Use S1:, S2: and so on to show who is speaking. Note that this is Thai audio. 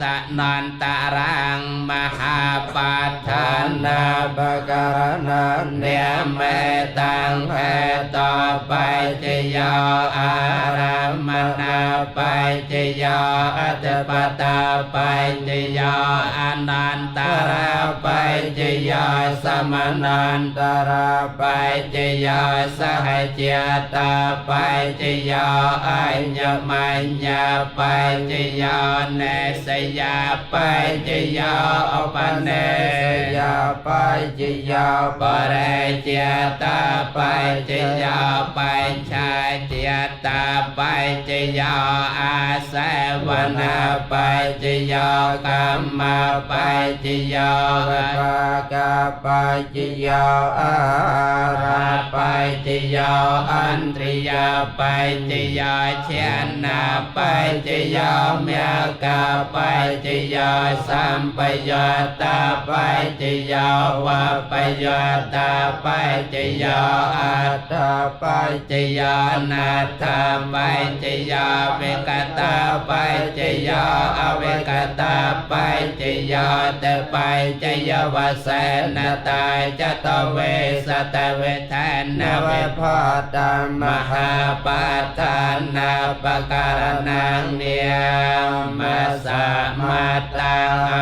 S1: ตะนันตารังมหาปัฏฐานาปการณันเนเมตังเหตุปัจจโยอารามนาปัจจโยอัตถปตาปัจจโยอนันตาราปัจจโยสมนันตาราปัจจโยสหเจตาปัจจโยอัญญมัญญาปัจจโยเนสยาปัจจโยอุปเนสยาปัจจโยปเรเจตาปัจจโยปัญชาเจตาปัจจโยอาเสวนาปัจจโยกัมมาปัจจโยปากาปัจจโยอาราปัจจโยอันตริยาปัจจโยเชนะปัจจโยเมียกาปัจจโยสัมปยตาปัจจโยวัปปยตาปัจจโยอัตถปัจจโยนัตถปัจจโยเวกตาปัจจโยอเวกตาปัจจโยเตปัจจโยวเสนตาจตเวสตเวทานเวพอตมหาปัฏฐานาปการนังเนียมัสสะมัตตัง